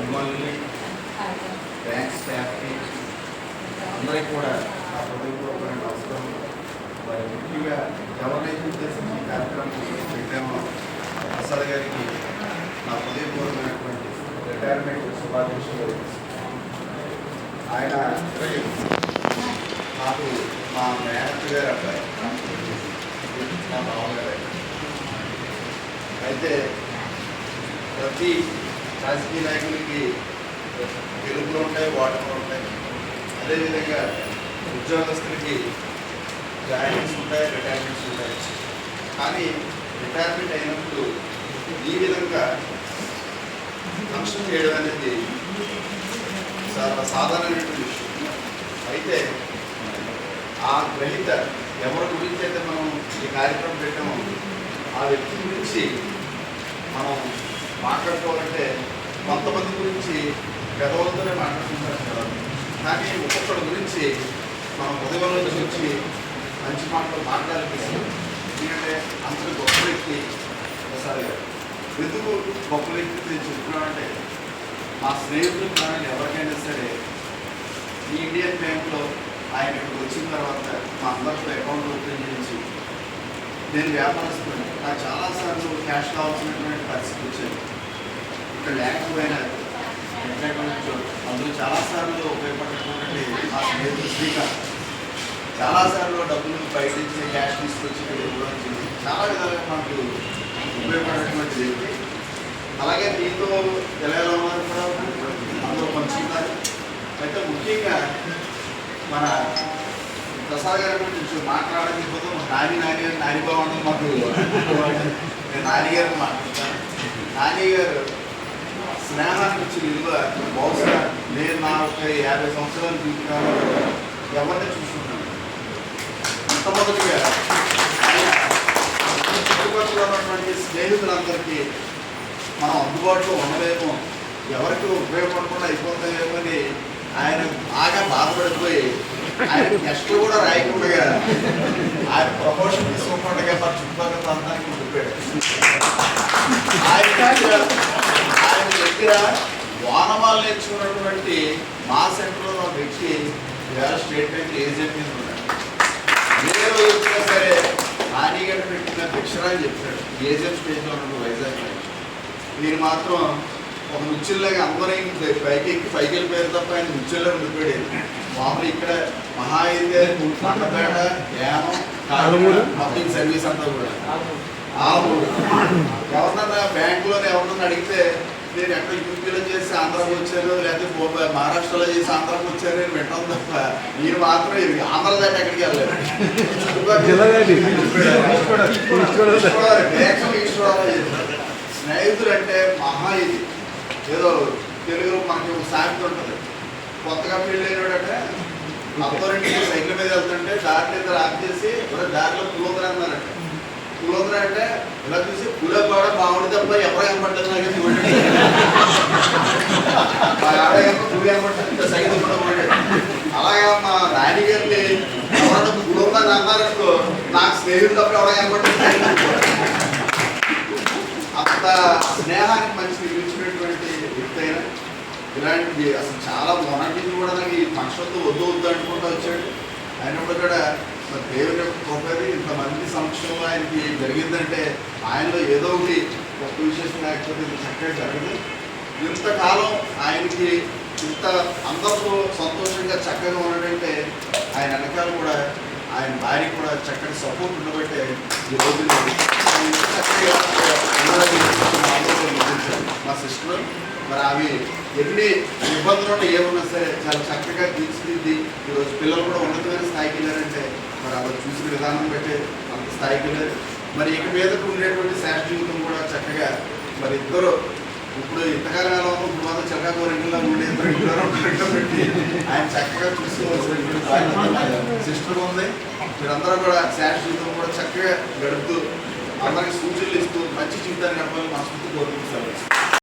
అభిమానుల్ని, బ్యాంక్ స్టాఫ్కి అందరికీ కూడా నా హృదయపూర్వకమైన నమస్కారం. మరి ముఖ్యంగా ఎవరినైతే ఉద్దేశించి ఈ కార్యక్రమం పెట్టామో ప్రసాద్ గారికి నా హృదయపూర్వకమైనటువంటి రిటైర్మెంట్ శుభాకాంక్షలు. ఆయన నాకు మా మేనత్ గారు అబ్బాయి, మా మామగారు. అయితే ప్రతి రాజకీయ నాయకులకి గెలుపులు ఉంటాయి, ఓటములు ఉంటాయి. అదేవిధంగా ఉద్యోగస్తులకి జాయినింగ్స్ ఉంటాయి, రిటైర్మెంట్స్ ఉంటాయి. కానీ రిటైర్మెంట్ అయినప్పుడు ఈ విధంగా ఫంక్షన్ చేయడం అనేది చాలా సాధారణమైనటువంటి విషయం. అయితే ఆ గ్రహీత ఎవరి గురించి అయితే మనం ఈ కార్యక్రమం పెట్టామో ఆ వ్యక్తి గురించి మనం మాట్లాడుకోవాలంటే కొంతమంది గురించి పెదవులతోనే మాట్లాడుకుంటారు కదా. కానీ ఒక్కొక్కడి గురించి మనం ఉదయం నుంచి వచ్చి మంచి మాటలు మాట్లాడాలనిపిస్తుంది. ఎందుకంటే అందరూ గొప్ప వ్యక్తి ప్రసాద్ గారు. ఎందుకు గొప్ప వ్యక్తి నేను చెప్తున్నానంటే మా స్నేహితులు కానీ ఎవరికైనా సరే ఈ ఇండియన్ బ్యాంక్లో ఆయన ఇక్కడికి వచ్చిన తర్వాత మా అందరితో అకౌంట్ ఓపెన్ చేయించి నేను వ్యాపారస్తున్నాను. నాకు చాలాసార్లు క్యాష్ కావాల్సినటువంటి పరిస్థితి వచ్చేది. ఇక్కడ లేకపోయినా అందులో చాలాసార్లు ఉపయోగపడినటువంటి మా స్నేహితులు శ్రీకాంత్ చాలాసార్లు డబ్బులు బయట నుంచి క్యాష్ తీసుకొచ్చి ఇక్కడ ఇవ్వడం చాలా విధాలుగా మాకు ఉపయోగపడినటువంటి వ్యక్తి. అలాగే మీతో ఎలా ఉన్నారు కూడా అందరూ పంచుకుంటారు. అయితే ముఖ్యంగా మన ప్రసాద్ గారి గురించి మాట్లాడకపోతే నాని బాగుంటుంది. మాకు నేను నాని గారిని మాట్లాడతాను. నాని గారు స్నేహానికి వచ్చి విలువ బహుశా నేను నా ఒక 50 సంవత్సరాలు జీవితాలు ఎవరిని చూసుకుంటాను. మొట్టమొదటిగా చుట్టుపక్కల ఉన్నటువంటి స్నేహితులందరికీ మనం అందుబాటులో ఉండలేమో, ఎవరికి ఉపయోగపడకుండా అయిపోతాయేమో అని ఆయన బాగా బాధపడిపోయి ఆయన టెస్ట్లు కూడా రాయకుండా ఆయన ప్రమోషన్ తీసుకోకుండా మన చుట్టుపక్కల ప్రాంతానికి ఉండిపోయాడు. ఆయన దగ్గర వానమాలు నేర్చుకున్నటువంటి మా సెంటర్లో ఒక వ్యక్తి ఇవాళ స్టేట్ బ్యాంక్ ఏజెంట్ మీద ఉన్నాడు. ఏ రోజు వచ్చినా సరే నానిగడ్డ పెట్టిన భిక్షరా అని చెప్తాడు. ఏజెంట్ స్టేజ్లో ఉన్నట్టు వైజాగ్ మీరు మాత్రం ఒక ముచ్చుల్లాగా అందరూ పైకి ఎక్కి పైకి వెళ్ళిపోయారు తప్ప ఆయన ముచ్చుల్లో ఉండిపోయాడు. మామూలు ఇక్కడ మహా అయితే మండపేట, యానం, పబ్లిక్ సర్వీస్ అంతా కూడా ఎవరినన్నా బ్యాంకులోనే ఎవరినన్నా అడిగితే నేను ఎక్కడ యూపీలో చేసి ఆంధ్రాకి వచ్చాను, లేకపోతే మహారాష్ట్రలో చేసి ఆంధ్రాకి వచ్చాను అని పెట్టడం తప్ప మీరు మాత్రం ఆంధ్ర దాటి ఎక్కడికి వెళ్ళలేదు. స్నేహితులు అంటే మహా ఇది ఏదో తెలుగులో మనకి ఒక సామెత ఉంటుంది. కొత్తగా పెళ్ళైనడంటే అత్తోరింటికి సైకిల్ మీద వెళ్తుంటే దారిలో ఇద్దరు ఆఫ్ చేసి దారిలో పులోదర అన్నారంటే. పులోదర అంటే ఇలా చూసి పులో కూడా బాగుంది తప్ప ఎవరు కనపడలేదు నాకు పులి కనపడుతుంది సైకిల్ కూడా బాగుండేది. అలాగే మా నాని గారిని ఎవరైనా పులోదర అన్నారనుకో నాకు స్నేహితులు తప్ప ఎవరు కనపడుతుంది. అంత స్నేహానికి మంచి నిలిచినటువంటి వ్యక్తి అయినా ఇలాంటి అసలు చాలా మొన్నటి కూడా నాకు ఈ ఫంక్షన్తో వద్దు అనుకుంటూ వచ్చాడు. అయినప్పుడు కూడా దేవుని యొక్క గొప్పది ఇంతమంది సమక్షంలో ఆయనకి జరిగిందంటే ఆయనలో ఏదో ఒకటి గొప్ప విశేషం లేకపోతే ఇంత చక్కగా జరగదు. ఇంతకాలం ఆయనకి ఇంత అందరితో సంతోషంగా చక్కగా ఉన్నాడంటే ఆయన వెనకాల కూడా ఆయన భార్య కూడా చక్కటి సపోర్ట్ ఉండబట్టే ఈ రోజుల్లో చక్కగా మా సిస్టర్ మరి అవి ఎన్ని ఇబ్బందులు ఏమన్నా సరే చాలా చక్కగా తీర్చిదిద్ది ఈరోజు పిల్లలు కూడా ఉన్నతమైన స్థాయికి వెళ్ళారంటే మరి అలా చూసిన విధానం బట్టే అంత స్థాయికి వెళ్ళారు. మరి ఇక మీదకు ఉండేటువంటి శాస్త్ర జీవితం కూడా చక్కగా మరి ఇద్దరు ఇప్పుడు ఇంతకాలంలో ఇప్పుడు మాత్రం చక్కగా రెండులో ఉండే ఇద్దరు పెట్టి ఆయన చక్కగా చూసుకోవాల్సినటువంటి సిస్టర్ ఉంది. మీరందరూ కూడా శాస్త్ర జీవితం కూడా చక్కగా గడుపుతూ అందరికి సూచనలు ఇస్తూ మంచి జీవితాన్ని గడపాలని మనస్ఫూర్తి కోరుకుంటున్నారు.